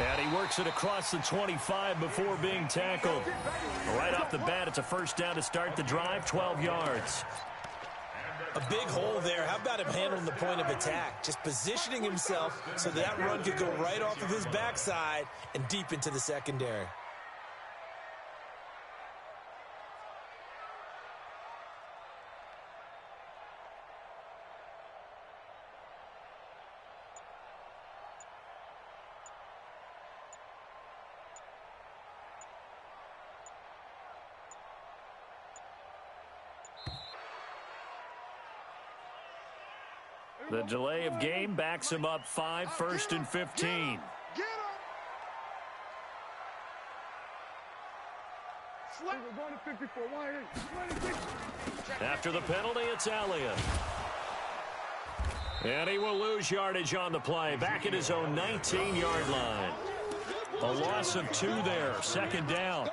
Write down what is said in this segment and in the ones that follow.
And he works it across the 25 before being tackled. Right off the bat, it's a first down to start the drive, 12 yards. A big hole there. How about him handling the point of attack? Just positioning himself so that run could go right off of his backside and deep into the secondary. The delay of game backs him up 5, 1st and 15. After the penalty, it's Elliott. And he will lose yardage on the play, back at his own 19-yard line. A loss of 2 there, 2nd down.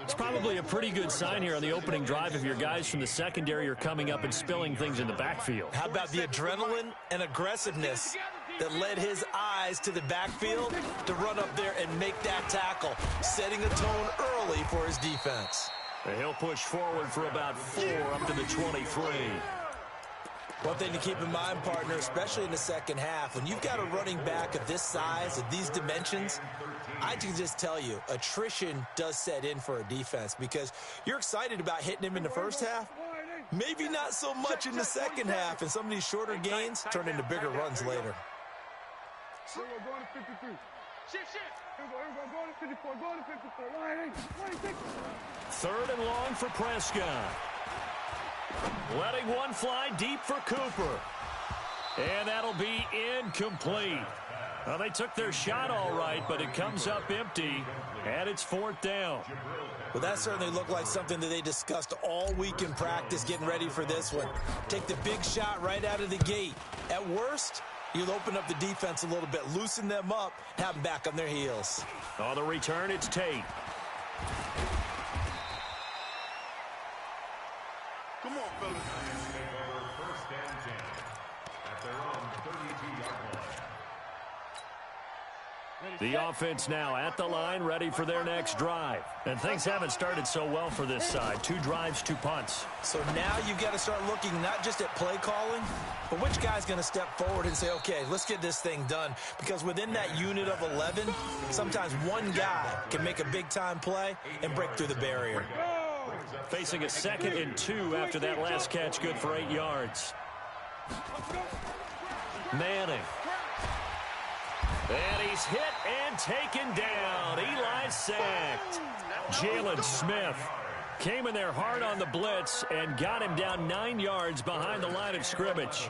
It's probably a pretty good sign here on the opening drive if your guys from the secondary are coming up and spilling things in the backfield. How about the adrenaline and aggressiveness that led his eyes to the backfield to run up there and make that tackle, setting a tone early for his defense. And he'll push forward for about 4 up to the 23. One thing to keep in mind, partner, especially in the second half, when you've got a running back of this size, of these dimensions, I can just tell you, attrition does set in for a defense because you're excited about hitting him in the first half. Maybe not so much in the second half, and some of these shorter gains turn into bigger runs later. Third and long for Prescott. Letting one fly deep for Cooper. And that'll be incomplete. Well, they took their shot all right, but it comes up empty, and it's 4th down. Well, that certainly looked like something that they discussed all week in practice getting ready for this one. Take the big shot right out of the gate. At worst, you'll open up the defense a little bit, loosen them up, have them back on their heels. On the return, it's Tate. Come on, fellas. First and 10 at their own 32-yard line. The offense now at the line, ready for their next drive. And things haven't started so well for this side. 2 drives, 2 punts. So now you've got to start looking not just at play calling, but which guy's going to step forward and say, okay, let's get this thing done. Because within that unit of 11, sometimes one guy can make a big-time play and break through the barrier. Facing a 2nd and 2 after that last catch, good for 8 yards. Manning. And he's hit and taken down. Eli sacked. Jalen Smith came in there hard on the blitz and got him down 9 yards behind the line of scrimmage.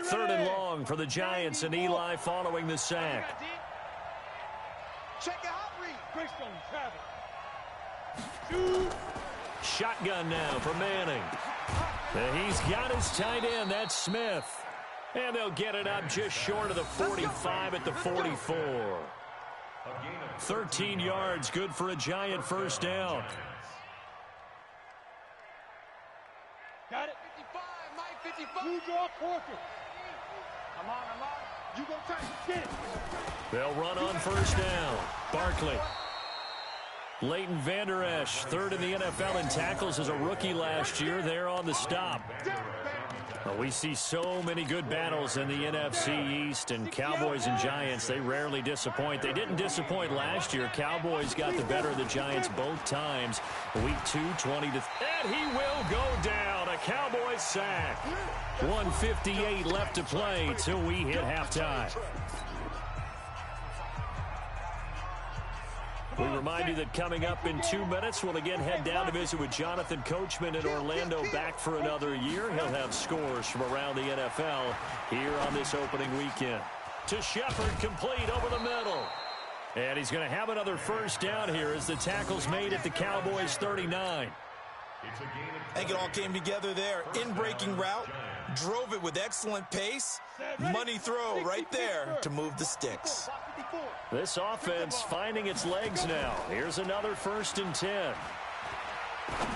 Third and long for the Giants, and Eli following the sack. Check out read. Shotgun now for Manning. And he's got his tight end, that's Smith. And they'll get it up just short of the 45 at the 44. 13 yards, good for a Giant first down. Got it. 55, Mike, 55. Blue draw, Corker. I'm on. You go tight. Get it. They'll run on first down. Barkley. Leighton Vander Esch, 3rd in the NFL in tackles as a rookie last year. There on the stop. Well, we see so many good battles in the NFC East, and Cowboys and Giants, they rarely disappoint. They didn't disappoint last year. Cowboys got the better of the Giants both times. Week 2, 20 to... And he will go down. A Cowboys sack. 1:58 left to play till we hit halftime. We remind you that coming up in 2 minutes, we'll again head down to visit with Jonathan Coachman in Orlando, back for another year. He'll have scores from around the NFL here on this opening weekend. To Shepard, complete over the middle. And he's going to have another first down here as the tackle's made at the Cowboys 39. I think it all came together there. In-breaking route, drove it with excellent pace. Money throw right there to move the sticks. This offense finding its legs now. Here's another 1st and 10.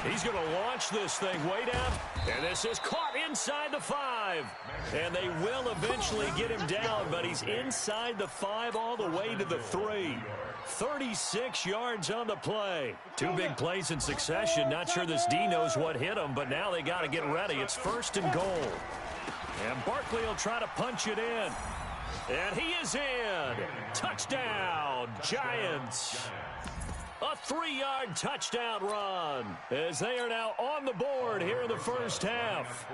He's going to launch this thing way down. And this is caught inside the 5. And they will eventually get him down, but he's inside the 5 all the way to the 3. 36 yards on the play. 2 big plays in succession. Not sure this D knows what hit him, but now they got to get ready. It's 1st and goal. And Barkley will try to punch it in. And he is in. Touchdown, Giants. A 3-yard touchdown run as they are now on the board here in the first half.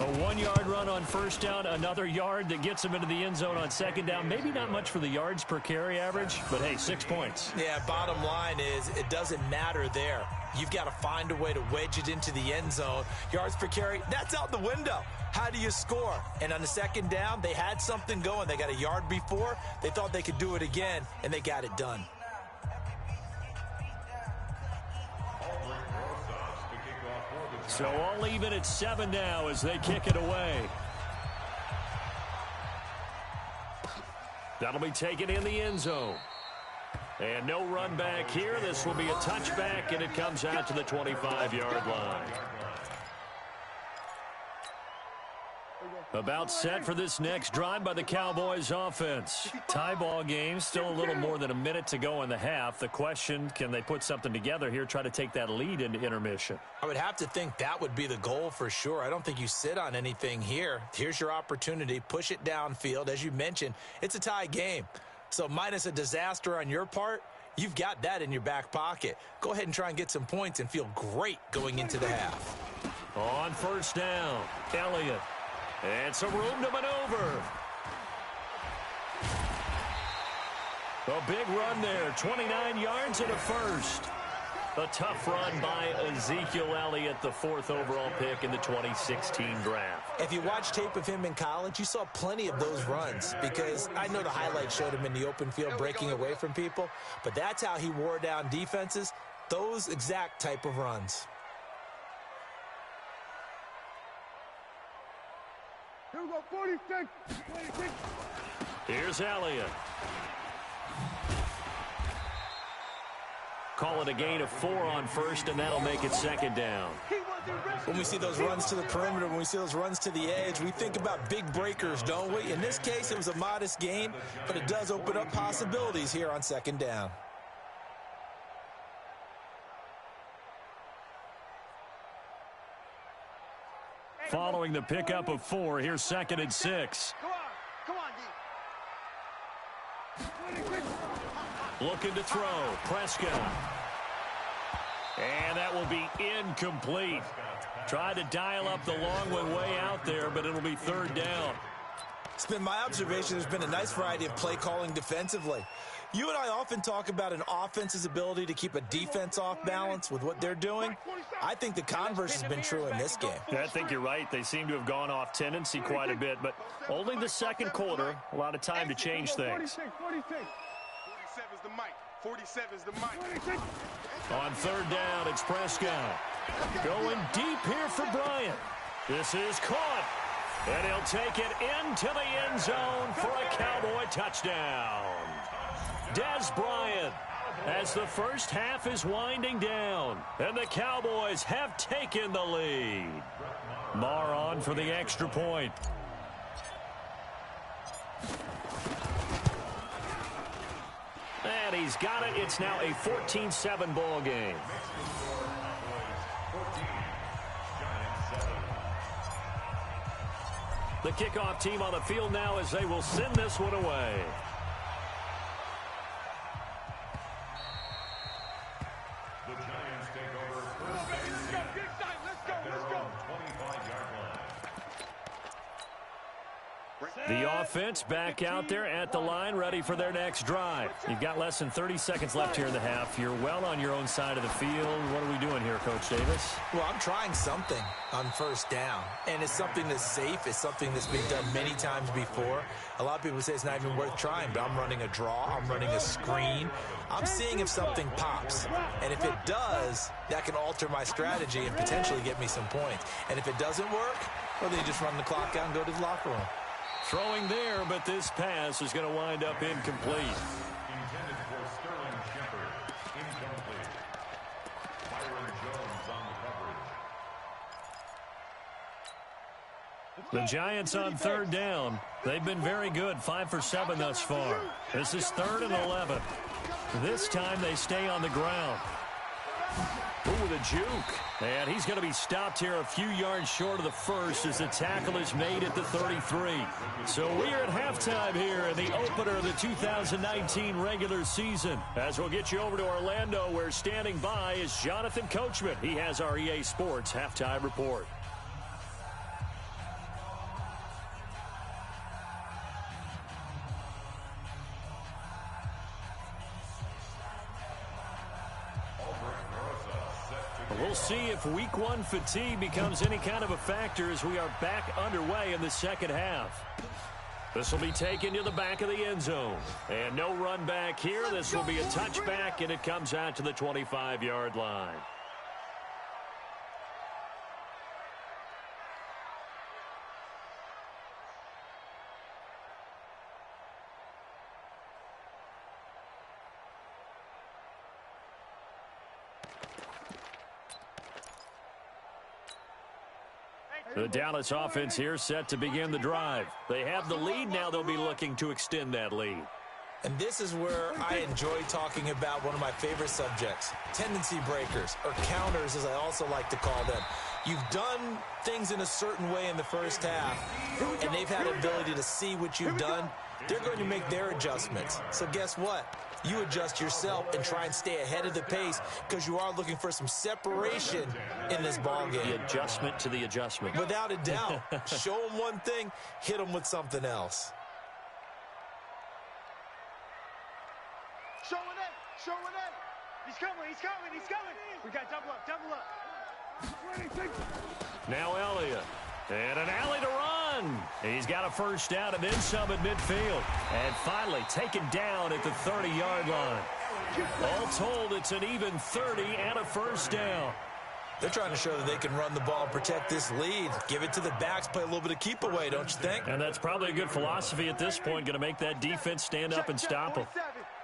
A 1-yard run on first down, another yard that gets them into the end zone on second down. Maybe not much for the yards per carry average, but hey, 6 points. Yeah, bottom line is it doesn't matter there. You've got to find a way to wedge it into the end zone. Yards per carry, that's out the window. How do you score? And on the second down, they had something going. They got a yard before. They thought they could do it again, and they got it done. So all even at 7 now as they kick it away. That'll be taken in the end zone. And no run back here. This will be a touchback, and it comes out to the 25-yard line. About set for this next drive by the Cowboys offense. Tie ball game, still a little more than a minute to go in the half. The question, can they put something together here, try to take that lead into intermission? I would have to think that would be the goal for sure. I don't think you sit on anything here. Here's your opportunity. Push it downfield. As you mentioned, it's a tie game. So minus a disaster on your part, you've got that in your back pocket. Go ahead and try and get some points and feel great going into the half. On first down, Elliott. And some room to maneuver. A big run there, 29 yards and a first. A tough run by Ezekiel Elliott, the 4th overall pick in the 2016 draft. If you watch tape of him in college, you saw plenty of those runs because I know the highlights showed him in the open field breaking away from people, but that's how he wore down defenses, those exact type of runs. Here we go, 46. 46. Here's Elliott. Call it a gain of 4 on first, and that'll make it second down. When we see those runs to the perimeter, when we see those runs to the edge, we think about big breakers, don't we? In this case, it was a modest gain, but it does open up possibilities here on second down. Following the pickup of 4, here's 2nd and 6. Come on, D. Looking to throw, Prescott. And that will be incomplete. Tried to dial up the long one way out there, but it'll be 3rd down. It's been my observation there's been a nice variety of play calling defensively. You and I often talk about an offense's ability to keep a defense off balance with what they're doing. I think the converse has been true in this game. I think you're right. They seem to have gone off tendency quite a bit, but only the second quarter, a lot of time to change things. 47 is the mic. 47 is the mic. On 3rd down, it's Prescott. Going deep here for Bryant. This is caught. And he'll take it into the end zone for a Cowboy touchdown. Dez Bryant, as the first half is winding down, and the Cowboys have taken the lead. Marr on for the extra point. And he's got it. It's now a 14-7 ball game. The kickoff team on the field now as they will send this one away. The Giants take over first base at their own 25-yard line. The offense back out there at the line, ready for their next drive. You've got less than 30 seconds left here in the half. You're well on your own side of the field. What are we doing here, Coach Davis? Well, I'm trying something on first down, and it's something that's safe. It's something that's been done many times before. A lot of people say it's not even worth trying, but I'm running a draw. I'm running a screen. I'm seeing if something pops, and if it does, that can alter my strategy and potentially get me some points. And if it doesn't work, well, then you just run the clock out and go to the locker room. Throwing there, but this pass is going to wind up incomplete. Intended for Sterling Shepard. Incomplete. The Giants on third down. They've been very good, 5 for 7 thus far. This is 3rd and 11. This time they stay on the ground. Ooh, with a juke. And he's going to be stopped here a few yards short of the first as the tackle is made at the 33. So we are at halftime here in the opener of the 2019 regular season. As we'll get you over to Orlando, where standing by is Jonathan Coachman. He has our EA Sports halftime report. We'll see if week 1 fatigue becomes any kind of a factor as we are back underway in the second half. This will be taken to the back of the end zone. And no run back here. This will be a touchback, and it comes out to the 25-yard line. The Dallas offense here set to begin the drive. They have the lead. Now they'll be looking to extend that lead. And this is where I enjoy talking about one of my favorite subjects, tendency breakers, or counters as I also like to call them. You've done things in a certain way in the first half, and they've had the ability to see what you've done. They're going to make their adjustments. So guess what? You adjust yourself and try and stay ahead of the pace because you are looking for some separation in this ball game. The adjustment to the adjustment. Without a doubt. Show them one thing, hit them with something else. Show it in. He's coming. We got double up. Now Elliott. And an alley to run. He's got a first down and then some at midfield. And finally taken down at the 30-yard line. All told, it's an even 30 and a first down. They're trying to show that they can run the ball and protect this lead. Give it to the backs, play a little bit of keep away, don't you think? And that's probably a good philosophy at this point, going to make that defense stand up and stop them.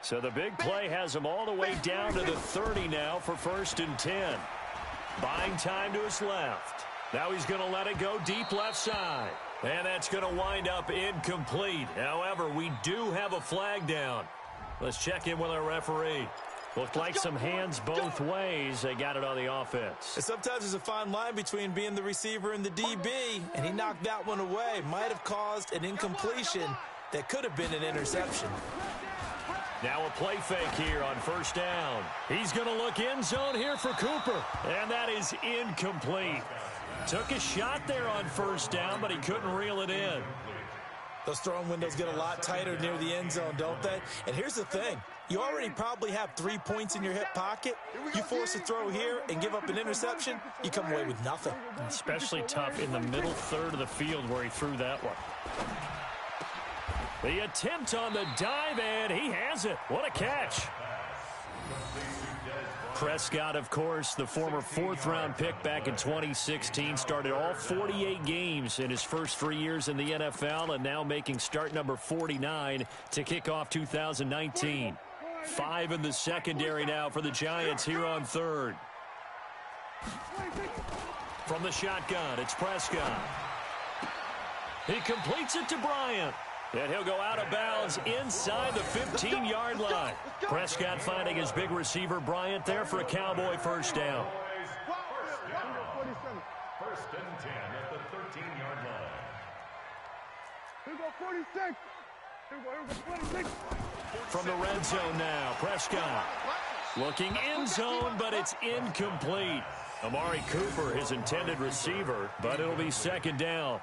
So the big play has them all the way down to the 30 now for 1st and 10. Buying time to his left. Now he's going to let it go deep left side. And that's going to wind up incomplete. However, we do have a flag down. Let's check in with our referee. Looked like some hands both ways. They got it on the offense. And sometimes there's a fine line between being the receiver and the DB, and he knocked that one away. Might have caused an incompletion that could have been an interception. Now a play fake here on 1st down. He's going to look end zone here for Cooper. And that is incomplete. Took a shot there on 1st down, but he couldn't reel it in. Those throwing windows get a lot tighter near the end zone, don't they? And here's the thing. You already probably have 3 points in your hip pocket. You force a throw here and give up an interception, you come away with nothing. Especially tough in the middle third of the field where he threw that one. The attempt on the dive, and he has it. What a catch. Prescott, of course, the former 4th-round pick back in 2016, started all 48 games in his first 3 years in the NFL, and now making start number 49 to kick off 2019. 5 in the secondary now for the Giants here on 3rd. From the shotgun, it's Prescott. He completes it to Bryant. And he'll go out of bounds inside the 15-yard line. Prescott finding his big receiver, Bryant, there for a Cowboy first down. 1st and 10 at the 13-yard line. Here we go 46. From the red zone now, Prescott looking end zone, but it's incomplete. Amari Cooper, his intended receiver, but it'll be 2nd down.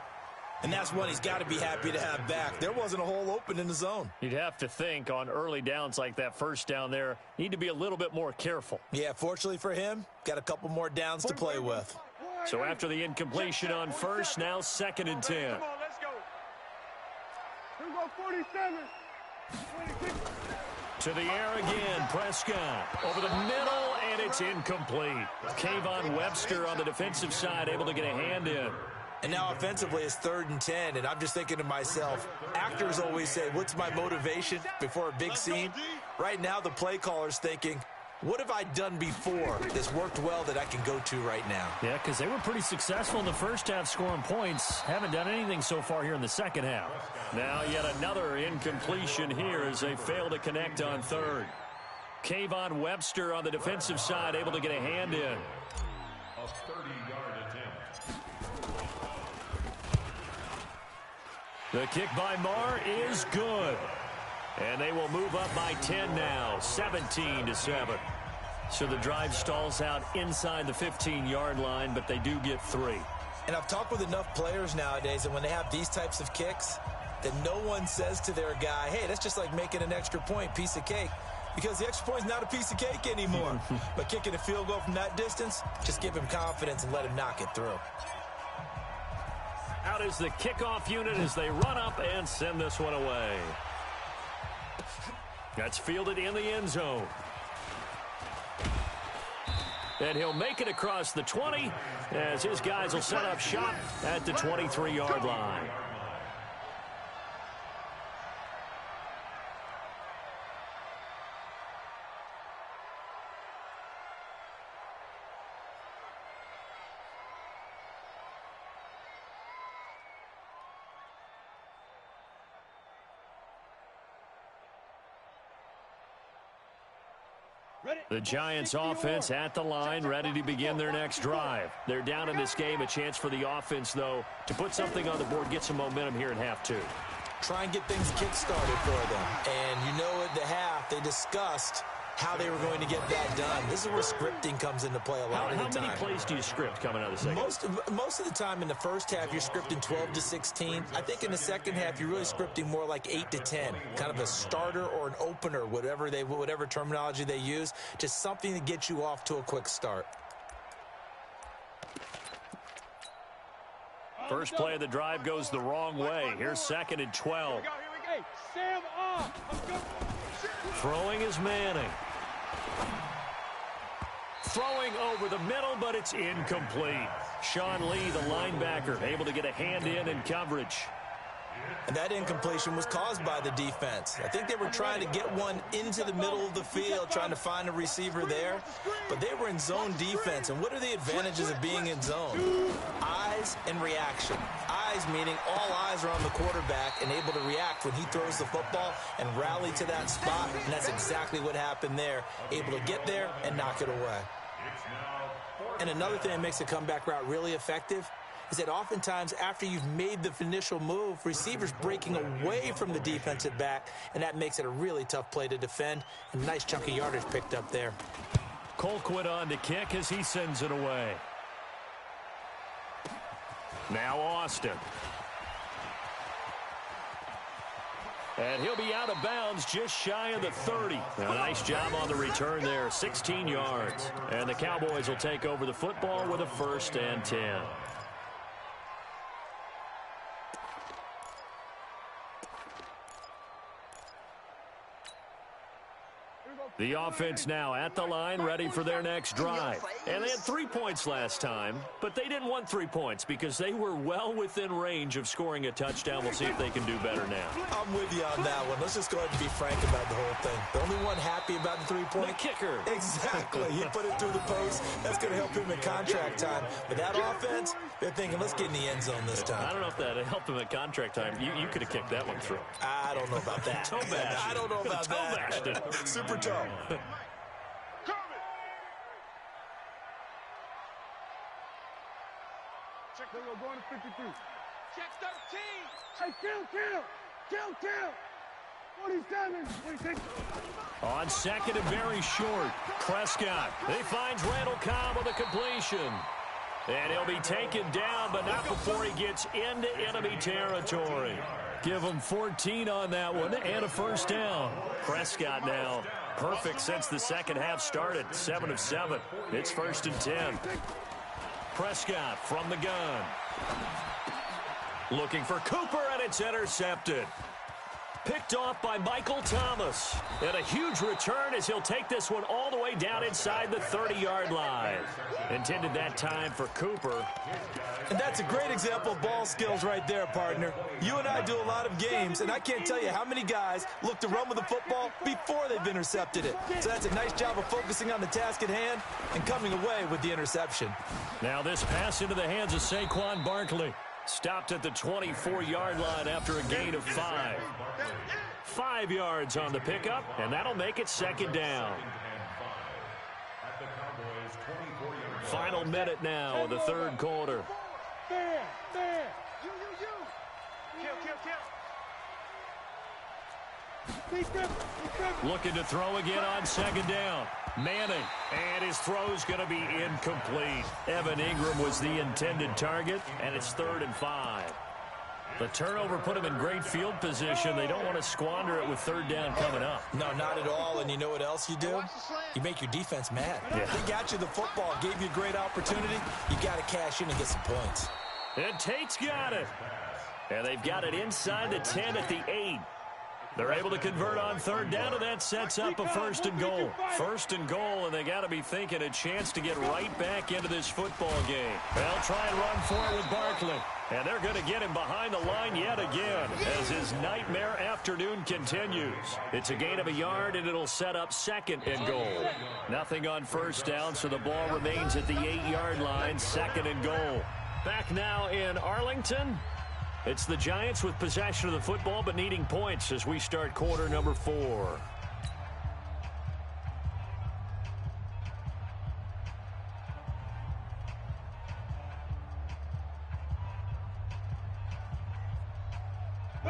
And that's one he's got to be happy to have back. There wasn't a hole open in the zone. You'd have to think on early downs like that first down there, need to be a little bit more careful. Yeah, fortunately for him, got a couple more downs to play with. So after the incompletion on 1st, now 2nd and 10. Come on, let's go. Here we go 47. 26. To the air again, Prescott over the middle, and it's incomplete. Kayvon Webster on the defensive side able to get a hand in. And now offensively it's 3rd and 10, and I'm just thinking to myself, actors always say, what's my motivation before a big scene? Right now the play caller's thinking, What have I done before that's worked well that I can go to right now? Yeah, because they were pretty successful in the first half scoring points. Haven't done anything so far here in the second half. Now yet another incompletion here as they fail to connect on third. Kayvon Webster on the defensive side able to get a hand in. A 30-yard attempt. The kick by Marr is good. And they will move up by 10 now, 17-7. So the drive stalls out inside the 15-yard line, but they do get 3. And I've talked with enough players nowadays that when they have these types of kicks, that no one says to their guy, hey, that's just like making an extra point, piece of cake. Because the extra point is not a piece of cake anymore. But kicking a field goal from that distance, just give him confidence and let him knock it through. Out is the kickoff unit as they run up and send this one away. That's fielded in the end zone. And he'll make it across the 20 as his guys will set up shop at the 23-yard line. The Giants offense at the line, ready to begin their next drive. They're down in this game. A chance for the offense, though, to put something on the board, get some momentum here in half 2. Try and get things kick-started for them. And you know at the half, they discussed how they were going to get that done. This is where scripting comes into play a lot of the time. How many plays do you script coming out of the second? Most of the time in the first half, you're scripting 12 to 16. I think in the second half, you're really scripting more like 8 to 10, kind of a starter or an opener, whatever terminology they use, just something to get you off to a quick start. First play of the drive goes the wrong way. Here's 2nd and 12. Here we go. Sam off. Throwing is Manning. Throwing over the middle, but it's incomplete. Sean Lee, the linebacker, able to get a hand in coverage. And that incompletion was caused by the defense. I think they were trying to get one into the middle of the field, trying to find a receiver there. But they were in zone defense. And what are the advantages of being in zone? Eyes and reaction. Eyes meaning all eyes are on the quarterback and able to react when he throws the football and rally to that spot. And that's exactly what happened there. Able to get there and knock it away. And another thing that makes a comeback route really effective is that oftentimes after you've made the initial move, receivers breaking away from the defensive back, and that makes it a really tough play to defend. A nice chunk of yardage picked up there. Colquitt on to kick as he sends it away. Now Austin. And he'll be out of bounds just shy of the 30. A nice job on the return there, 16 yards. And the Cowboys will take over the football with a 1st and 10. The offense now at the line, ready for their next drive. And they had 3 points last time, but they didn't want 3 points because they were well within range of scoring a touchdown. We'll see if they can do better now. I'm with you on that one. Let's just go ahead and be frank about the whole thing. The only one happy about the 3-point? The kicker. Exactly. He put it through the post. That's going to help him in contract time. But that offense, they're thinking, let's get in the end zone this time. I don't know if that helped him at contract time. You could have kicked that one through. I don't know about that. Toe bashed. I don't know about toe that. Bashed it. Super toe. Check, they go going to 53. Check 13. Hey, kill. 47, 46. On 2nd and very short, Prescott. He finds Randall Cobb with a completion. And he'll be taken down, but not before he gets into enemy territory. Give him 14 on that one and a 1st down. Prescott now perfect since the second half started, 7 of 7. It's 1st and 10. Prescott from the gun. Looking for Cooper, and it's intercepted. Picked off by Michael Thomas. And a huge return as he'll take this one all the way down inside the 30-yard line. Intended that time for Cooper. And that's a great example of ball skills right there, partner. You and I do a lot of games, and I can't tell you how many guys look to run with the football before they've intercepted it. So that's a nice job of focusing on the task at hand and coming away with the interception. Now this pass into the hands of Saquon Barkley. Stopped at the 24-yard line after a gain of 5. 5 yards on the pickup, and that'll make it second down. Final minute now of the third quarter. Looking to throw again on second down. Manning, and his throw's going to be incomplete. Evan Ingram was the intended target, and it's 3rd and 5. The turnover put him in great field position. They don't want to squander it with 3rd down coming up. No, not at all. And you know what else you do? You make your defense mad. Yeah. They got you the football, gave you a great opportunity. You got to cash in and get some points. And Tate's got it. And they've got it inside the 10 at the 8. They're able to convert on 3rd down, and that sets up a 1st and goal. 1st and goal, and they got to be thinking a chance to get right back into this football game. They'll try and run for it with Barkley. And they're going to get him behind the line yet again as his nightmare afternoon continues. It's a gain of a yard, and it'll set up 2nd and goal. Nothing on 1st down, so the ball remains at the 8-yard line, 2nd and goal. Back now in Arlington. It's the Giants with possession of the football but needing points as we start quarter number 4.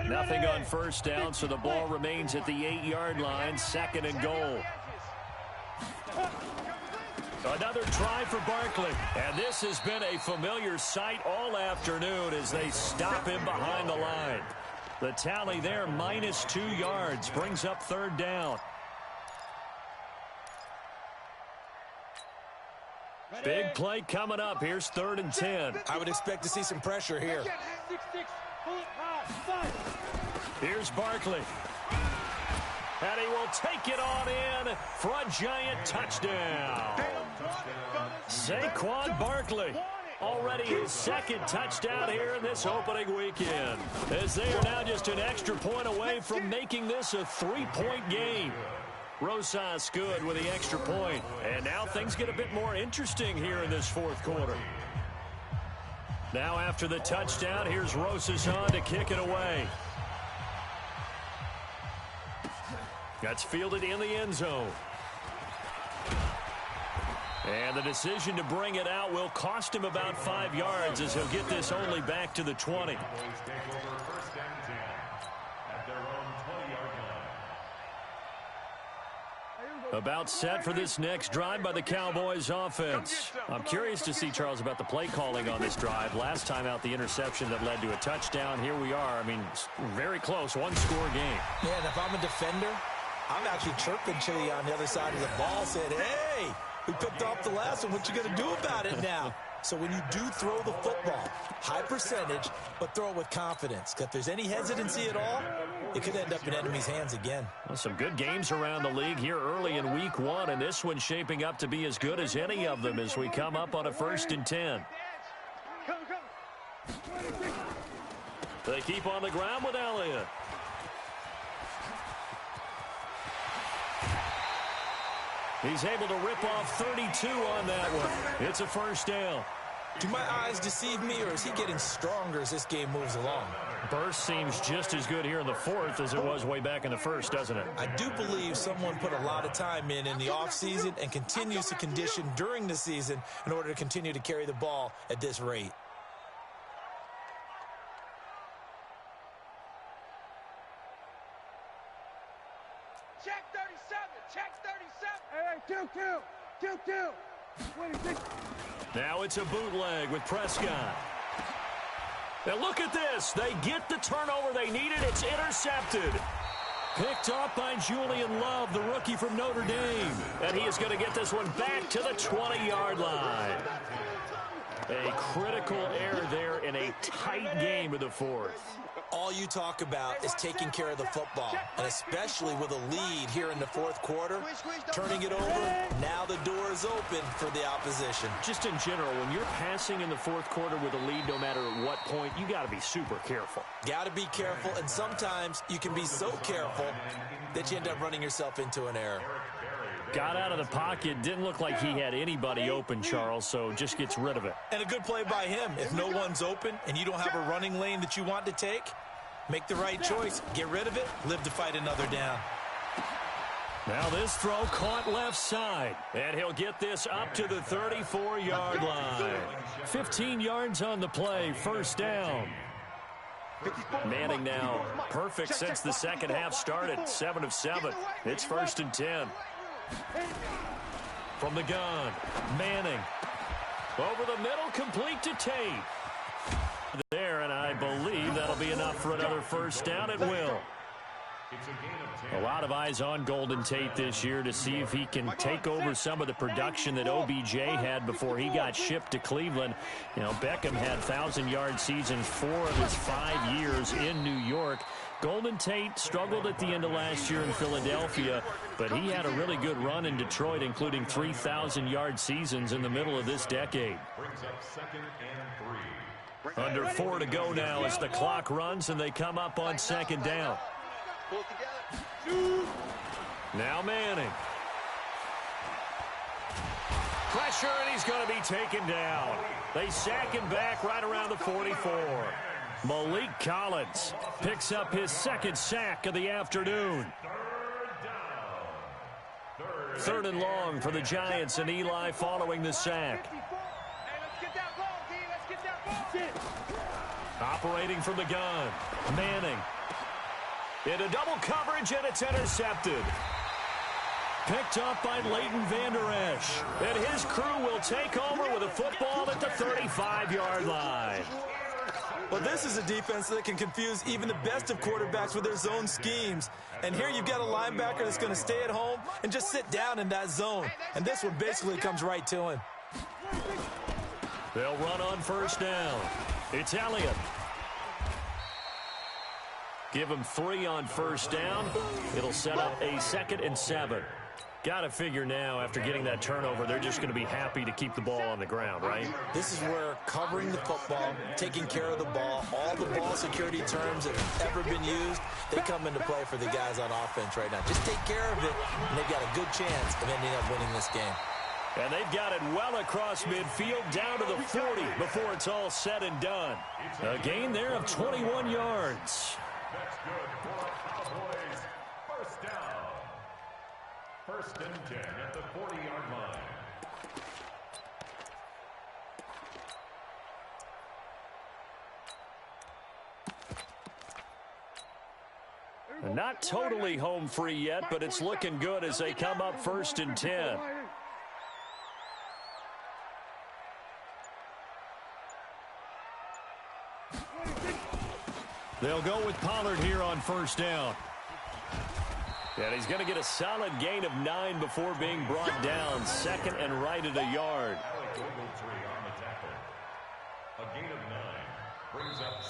Nothing on 1st down, so the ball remains at the 8-yard line, 2nd and goal. Another try for Barkley, and this has been a familiar sight all afternoon as they stop him behind the line. The tally there, minus 2 yards, brings up 3rd down. Big play coming up. Here's 3rd and 10. I would expect to see some pressure here. Here's Barkley. And he will take it on in for a Giant touchdown. Saquon Barkley, already his 2nd touchdown here in this opening weekend, as they are now just an extra point away from making this a 3-point game. Rosas good with the extra point, and now things get a bit more interesting here in this 4th quarter. Now after the touchdown, here's Rosas on to kick it away. That's fielded in the end zone. And the decision to bring it out will cost him about 5 yards as he'll get this only back to the 20. About set for this next drive by the Cowboys offense. I'm curious to see, Charles, about the play calling on this drive. Last time out, the interception that led to a touchdown. Here we are. I mean, very close, 1-score game. Yeah, and if I'm a defender, I'm actually chirping to you on the other side of the ball, saying, hey, we picked off the last one. What you going to do about it now? So when you do throw the football, high percentage, but throw it with confidence. Because if there's any hesitancy at all, it could end up in enemy's hands again. Well, some good games around the league here early in week 1, and this one's shaping up to be as good as any of them as we come up on a 1st and 10. They keep on the ground with Elliott. He's able to rip off 32 on that one. It's a 1st down. Do my eyes deceive me, or is he getting stronger as this game moves along? Burst seems just as good here in the 4th as it was way back in the 1st, doesn't it? I do believe someone put a lot of time in the offseason and continues to condition during the season in order to continue to carry the ball at this rate. Check 37. Check 37. Hey, 2-2. 26. Now it's a bootleg with Prescott. Now look at this. They get the turnover they needed. It's intercepted. Picked off by Julian Love, the rookie from Notre Dame. And he is going to get this one back to the 20-yard line. A critical error there in a tight game of the fourth. All you talk about is taking care of the football, and especially with a lead here in the fourth quarter, turning it over, now the door is open for the opposition. Just in general, when you're passing in the fourth quarter with a lead, no matter at what point, you got to be super careful. Got to be careful, and sometimes you can be so careful that you end up running yourself into an error. Got out of the pocket, didn't look like he had anybody open, Charles, so just gets rid of it. And a good play by him. If no one's open and you don't have a running lane that you want to take, make the right choice. Get rid of it. Live to fight another down. Now this throw caught left side, and he'll get this up to the 34-yard line. 15 yards on the play, first down. Manning now perfect since the second half started, 7 of 7. It's 1st and 10. From the gun, Manning. Over the middle, complete to Tate. There, and I believe that'll be enough for another first down. It will. A lot of eyes on Golden Tate this year to see if he can take over some of the production that OBJ had before he got shipped to Cleveland. You know, Beckham had 1,000-yard seasons 4 of his 5 years in New York. Golden Tate struggled at the end of last year in Philadelphia, but he had a really good run in Detroit, including 3,000-yard seasons in the middle of this decade. Under 4 to go now as the clock runs and they come up on second down. Now Manning. Pressure, and he's going to be taken down. They sack him back right around the 44. Malik Collins picks up his second sack of the afternoon. 3rd and long for the Giants, and Eli following the sack. Operating from the gun, Manning. Into double coverage, and it's intercepted. Picked up by Leighton Vander Esch. And his crew will take over with a football at the 35-yard line. Well, this is a defense that can confuse even the best of quarterbacks with their zone schemes. And here you've got a linebacker that's going to stay at home and just sit down in that zone. And this one basically comes right to him. They'll run on first down. It's Elliott. Give him 3 on first down. It'll set up a 2nd and 7. Got to figure now, after getting that turnover, they're just going to be happy to keep the ball on the ground, right? This is where covering the football, taking care of the ball, all the ball security terms that have ever been used, they come into play for the guys on offense right now. Just take care of it, and they've got a good chance of ending up winning this game. And they've got it well across midfield, down to the 40 before it's all said and done. A gain there of 21 yards. That's good. Cowboys, first down. 1st and 10 at the 40-yard line. Not totally home free yet, but it's looking good as they come up 1st and 10. They'll go with Pollard here on first down. And he's going to get a solid gain of 9 before being brought down. 2nd and right at a yard.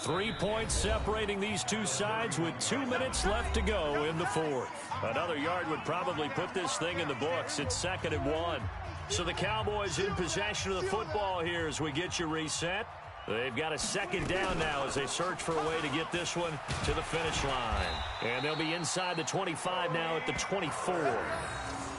3 points separating these two sides with 2 minutes left to go in the fourth. Another yard would probably put this thing in the books. It's 2nd and 1. So the Cowboys in possession of the football here as we get you reset. They've got a 2nd down now as they search for a way to get this one to the finish line. And they'll be inside the 25 now at the 24.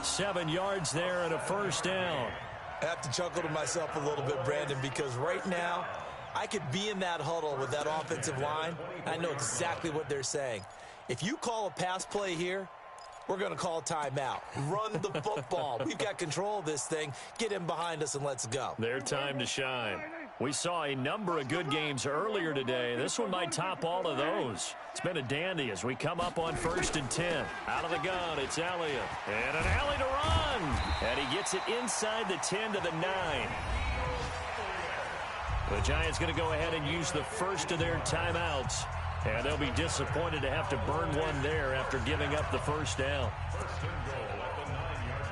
7 yards there and a first down. I have to chuckle to myself a little bit, Brandon, because right now I could be in that huddle with that offensive line. I know exactly what they're saying. If you call a pass play here, we're going to call timeout. Run the football. We've got control of this thing. Get him behind us and let's go. Their time to shine. We saw a number of good games earlier today. This one might top all of those. It's been a dandy as we come up on 1st and 10. Out of the gun, it's Elliott. And an alley to run. And he gets it inside the 10 to the 9. The Giants going to go ahead and use the first of their timeouts. And they'll be disappointed to have to burn one there after giving up the first down. First and goal at the 9-yard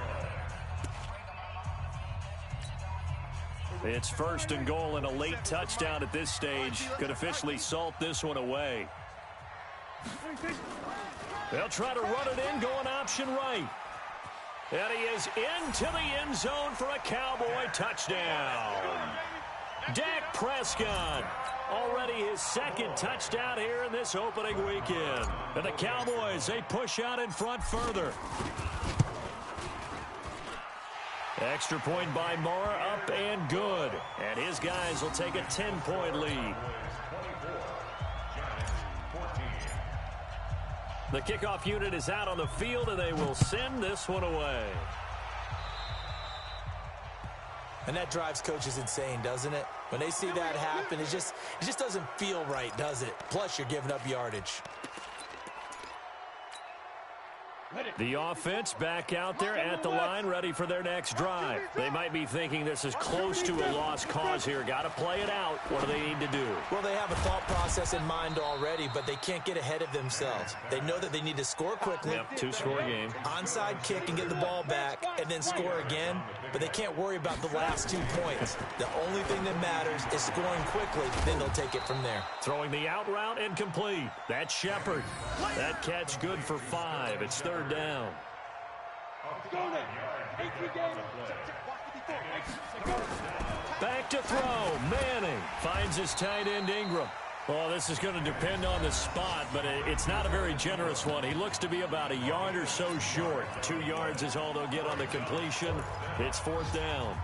line. The It's 1st and goal and a late touchdown at this stage could officially salt this one away. They'll try to run it in, going option right. And he is into the end zone for a Cowboy touchdown. Dak Prescott, already his 2nd touchdown here in this opening weekend. And the Cowboys, they push out in front further. Extra point by Mara, up and good. And his guys will take a 10-point lead. The kickoff unit is out on the field, and they will send this one away. And that drives coaches insane, doesn't it? When they see that happen, it just doesn't feel right, does it? Plus, you're giving up yardage. The offense back out there at the line, ready for their next drive. They might be thinking this is close to a lost cause here. Got to play it out. What do they need to do? Well, they have a thought process in mind already, but they can't get ahead of themselves. They know that they need to score quickly. Yep, 2-score game. Onside kick and get the ball back and then score again, but they can't worry about the last 2 points. The only thing that matters is scoring quickly, then they'll take it from there. Throwing the out route incomplete. That's Shepard. That catch good for 5. It's 3rd down. Back to throw. Manning finds his tight end Ingram. Well, this is going to depend on the spot, but it's not a very generous one. He looks to be about a yard or so short. 2 yards is all they'll get on the completion. It's 4th down.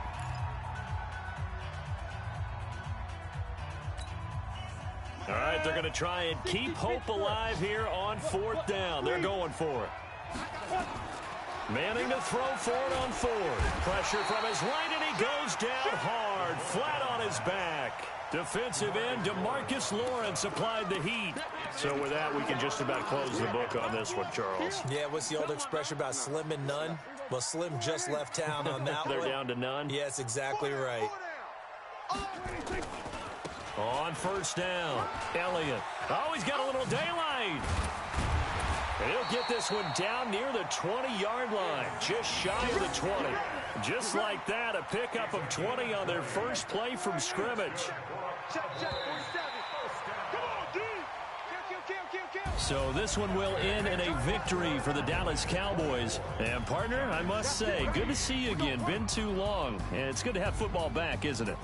All right, they're going to try and keep hope alive here on 4th down. They're going for it. Manning to throw for it on 4th. Pressure from his right, and he goes down hard, flat on his back. Defensive end DeMarcus Lawrence applied the heat. So with that, we can just about close the book on this one, Charles. Yeah, what's the old expression about slim and none? Well, Slim just left town on that They're one. down to none? Yes, exactly right. On 1st down, Elliott. Oh, he's got a little daylight. And he'll get this one down near the 20-yard line, just shy of the 20. Just like that, a pickup of 20 on their first play from scrimmage. So this one will end in a victory for the Dallas Cowboys. And, partner, I must say, good to see you again. Been too long. And it's good to have football back, isn't it?